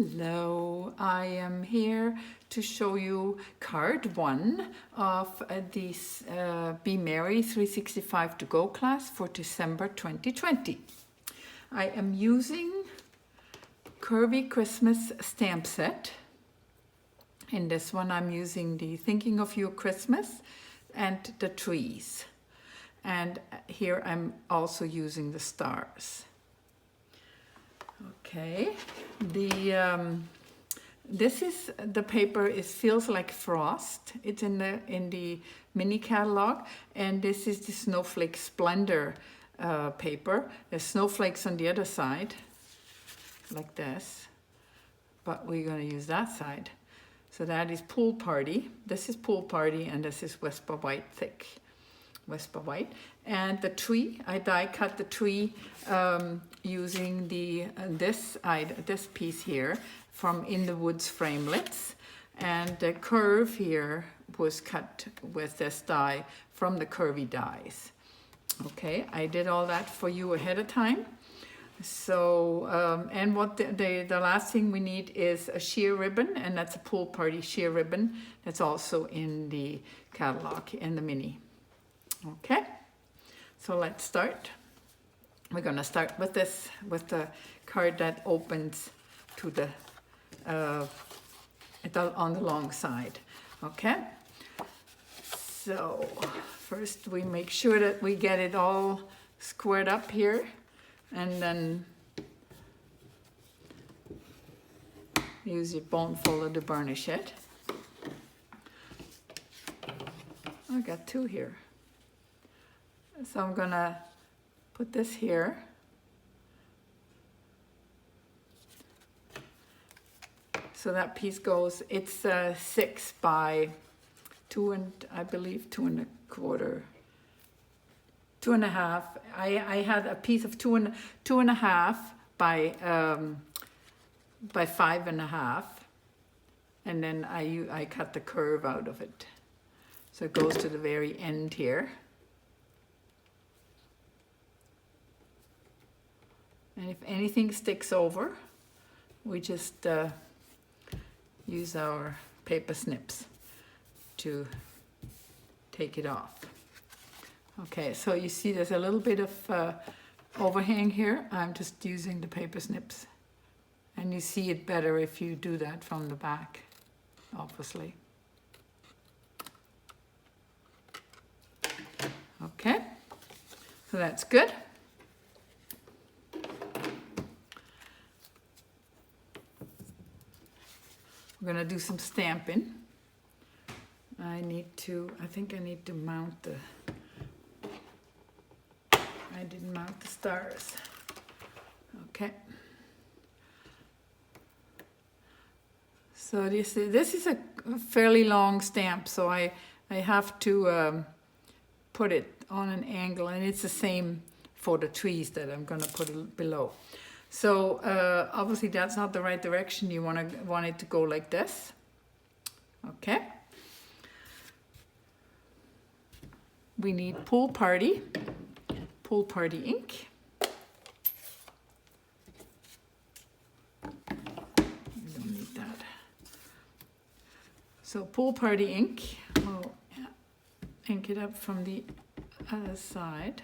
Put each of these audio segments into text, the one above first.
Hello, I am here to show you card 1 of this Be Merry 365 to Go class for December 2020. I am using Curvy Christmas stamp set. In this one I'm using the Thinking of You Christmas and the trees. And here I'm also using the stars. Okay, this is the paper. It feels like frost. It's in the mini catalog, and this is the Snowflake Splendor paper. There's snowflakes on the other side, like this, but we're going to use that side. So that is Pool Party. This is Pool Party, and this is Whisper White Thick. Whisper White. And the tree, I die cut the tree using this piece here from In the Woods framelits, and the curve here was cut with this die from the Curvy dies. Okay, I did all that for you ahead of time. So and what the last thing we need is a sheer ribbon, and that's a Pool Party sheer ribbon. That's also in the catalog in the mini. Okay, so let's start. We're going to start with this, with the card that opens to the on the long side. Okay, so first we make sure that we get it all squared up here, and then use your bone folder to burnish it. I got two here. So I'm gonna put this here. So that piece goes, it's 6 by 2 and I believe 2 1/4, 2 1/2. I had a piece of 2 1/2 by 5 1/2, and then I cut the curve out of it. So it goes to the very end here. And if anything sticks over, we just use our paper snips to take it off. Okay, so you see there's a little bit of overhang here. I'm just using the paper snips. And you see it better if you do that from the back, obviously. Okay, so that's good. We're going to do some stamping. I think I need to mount I didn't mount the stars. Okay. So this is a fairly long stamp, so I have to put it on an angle, and it's the same for the trees that I'm going to put below. So obviously that's not the right direction. You want it to go like this. Okay. We need Pool Party ink. We don't need that. So Pool Party ink. We'll ink it up from the other side.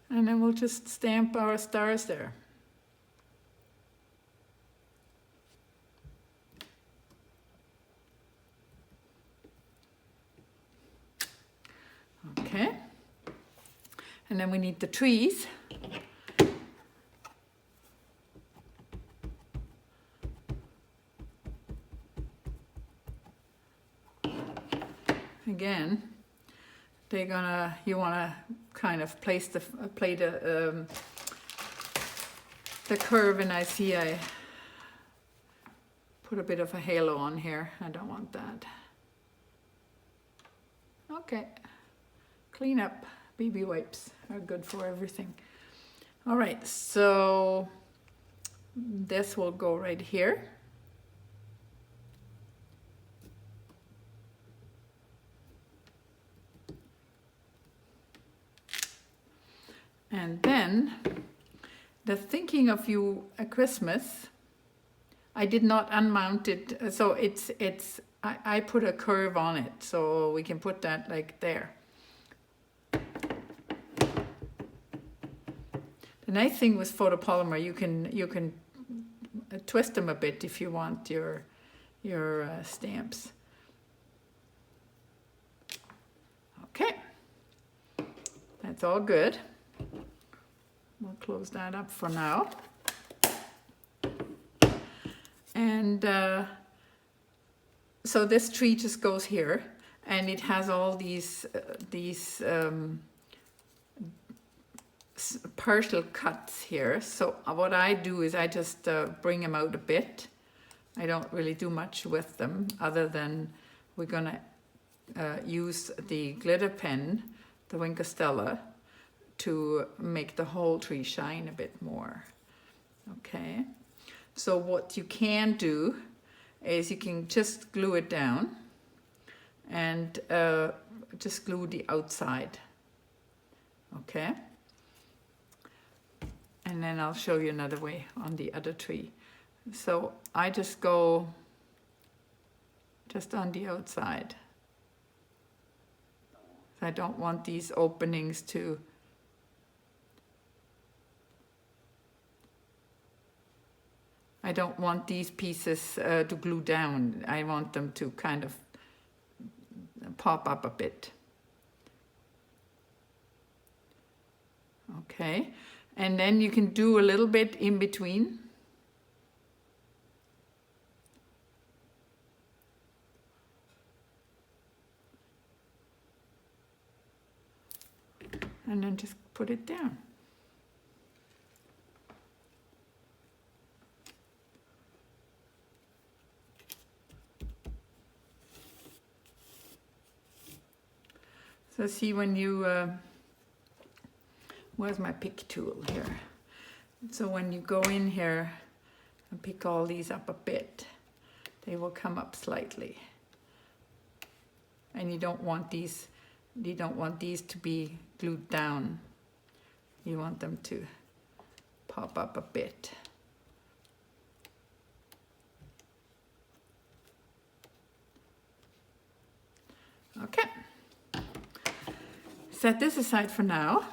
And then we'll just stamp our stars there. Okay. And then we need the trees. Again, you want to kind of place the curve, and I see I put a bit of a halo on here. I don't want that. Okay, clean up. BB wipes are good for everything. All right, so this will go right here. And then the Thinking of You at Christmas, I did not unmount it, so I put a curve on it, so we can put that like there. The nice thing with photopolymer, you can twist them a bit if you want your stamps. Okay, that's all good. We'll close that up for now. And so this tree just goes here, and it has all these partial cuts here. So what I do is I just bring them out a bit. I don't really do much with them, other than we're gonna use the glitter pen, the Wink of Stella, to make the whole tree shine a bit more. Okay, so what you can do is you can just glue it down and just glue the outside. Okay, and then I'll show you another way on the other tree. So I just go just on the outside. I don't want these openings to I don't want these pieces to glue down. I want them to kind of pop up a bit. Okay, and then you can do a little bit in between. And then just put it down. So see, when you, where's my pick tool here? So when you go in here and pick all these up a bit, they will come up slightly. And you don't want these to be glued down. You want them to pop up a bit. Okay. Set this aside for now,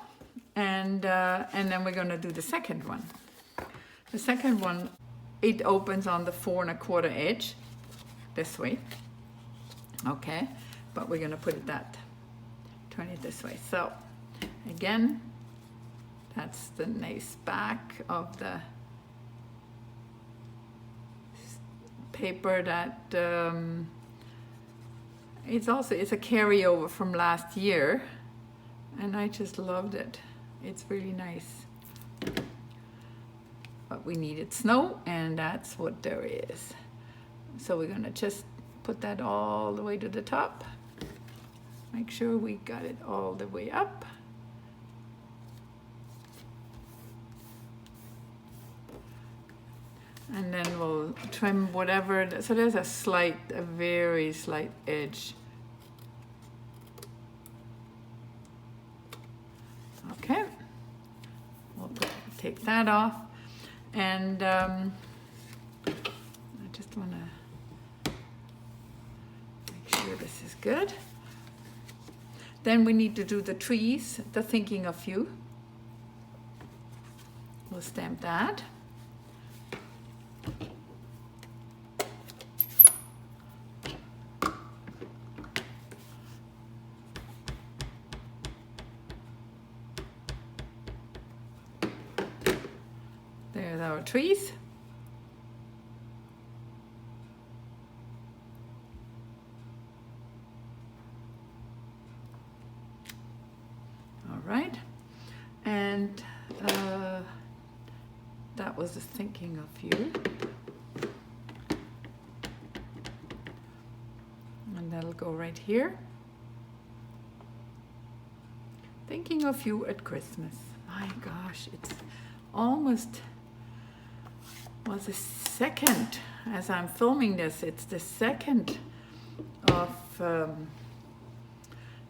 and then we're going to do the second one. The second one, it opens on the 4 1/4 edge, this way. Okay, but we're going to put it turn it this way. So again, that's the nice back of the paper that it's a carryover from last year. And I just loved it. It's really nice. But we needed snow, and that's what there is. So we're gonna just put that all the way to the top. Make sure we got it all the way up. And then we'll trim whatever, so there's a very slight edge. Okay, we'll take that off, and I just want to make sure this is good. Then we need to do the trees, the Thinking of You. We'll stamp that. There's our trees. All right, and that was the Thinking of You. And that'll go right here. Thinking of You at Christmas. My gosh, it's almost, well, the second, as I'm filming this, it's the 2nd of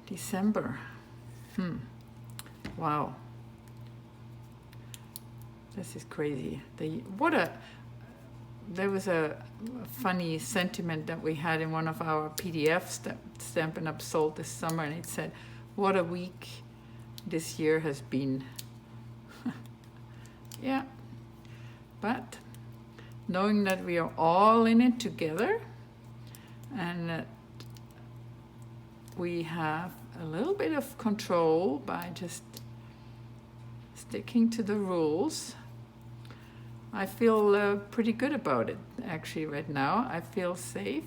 December. Wow. This is crazy. There was a funny sentiment that we had in one of our PDFs that Stampin' Up! Sold this summer, and it said, "What a week this year has been." Yeah, but knowing that we are all in it together and that we have a little bit of control by just sticking to the rules, I feel pretty good about it actually right now. I feel safe.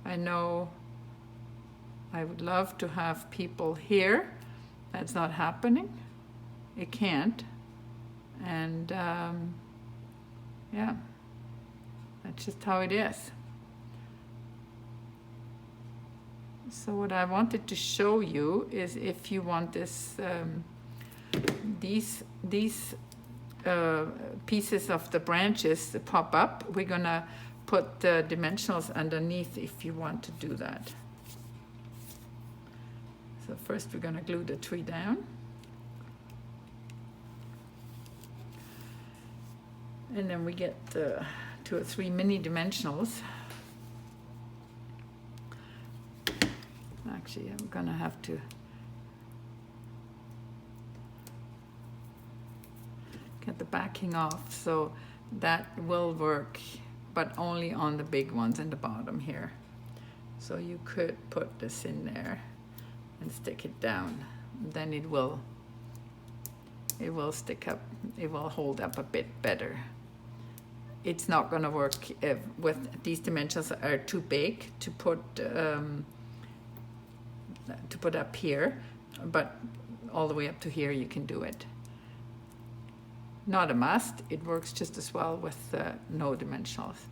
I know I would love to have people here. That's not happening. It can't. And yeah, that's just how it is. So what I wanted to show you is, if you want this, these pieces of the branches to pop up, we're gonna put the dimensionals underneath if you want to do that. So first we're gonna glue the tree down. And then we get 2 or 3 mini dimensionals. Actually, I'm gonna have to get the backing off, so that will work, but only on the big ones in the bottom here. So you could put this in there and stick it down. Then it will stick up, it will hold up a bit better. It's not gonna work with these dimensions are too big to put up here, but all the way up to here you can do it. Not a must, it works just as well with no dimensionals.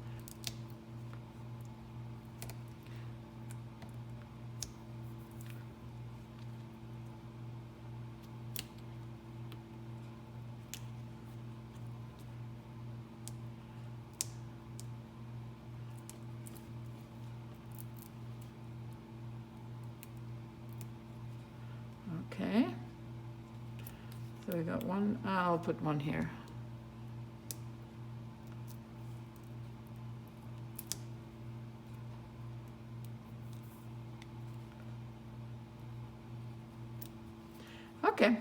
Okay, so we got one. I'll put one here. Okay,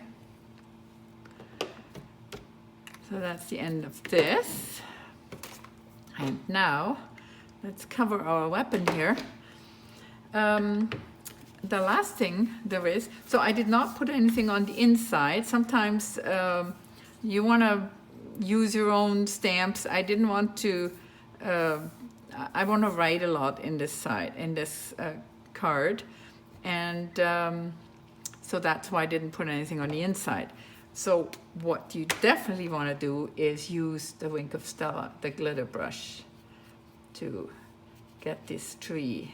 so that's the end of this. And now let's cover our weapon here. The last thing there is, so I did not put anything on the inside. Sometimes you want to use your own stamps. I didn't want to, I want to write a lot in this side, in this card. And so that's why I didn't put anything on the inside. So what you definitely want to do is use the Wink of Stella, the glitter brush, to get this tree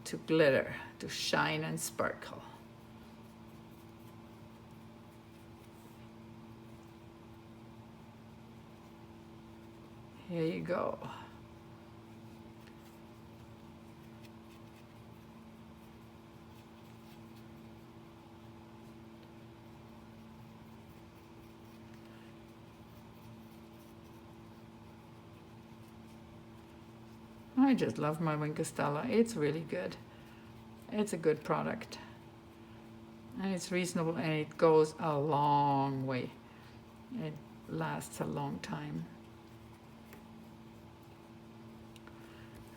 to glitter, to shine and sparkle. Here you go. I just love my Wink of Stella. It's really good. It's a good product. And it's reasonable, and it goes a long way. It lasts a long time.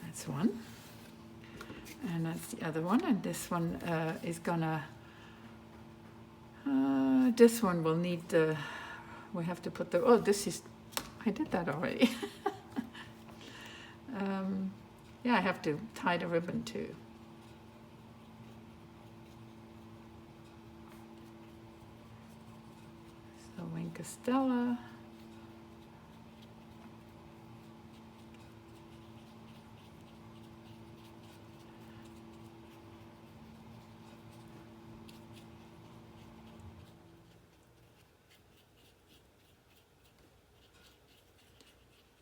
That's one. And that's the other one. And this one is gonna, this one will need the, we have to put the, oh, this is, I did that already. Yeah, I have to tie the ribbon too. So Wink of Stella.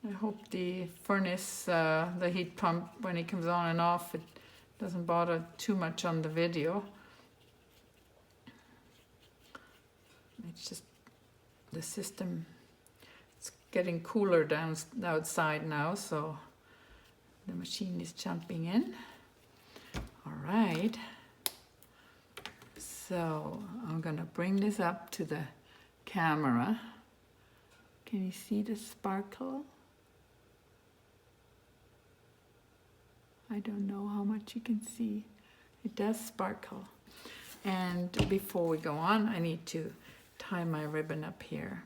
I hope the furnace, the heat pump, when it comes on and off, it doesn't bother too much on the video. It's just the system. It's getting cooler down outside now, so the machine is jumping in. All right. So I'm gonna bring this up to the camera. Can you see the sparkle? I don't know how much you can see. It does sparkle. And before we go on, I need to tie my ribbon up here.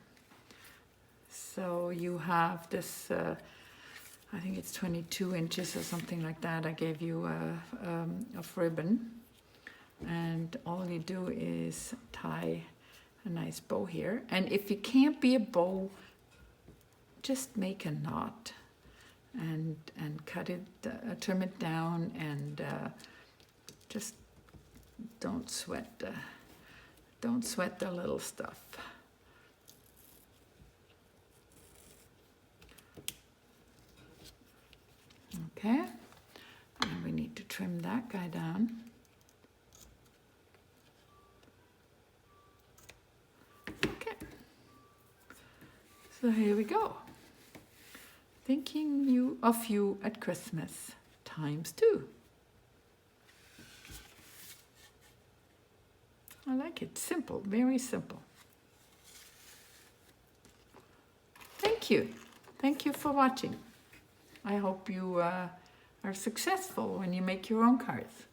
So you have this, I think it's 22 inches or something like that. I gave you of ribbon. And all you do is tie a nice bow here. And if it can't be a bow, just make a knot and cut it, trim it down, and just don't sweat the little stuff. Okay, and we need to trim that guy down. Okay, so here we go. Thinking of you at Christmas ×2. I like it. Simple, very simple. Thank you. Thank you for watching. I hope you are successful when you make your own cards.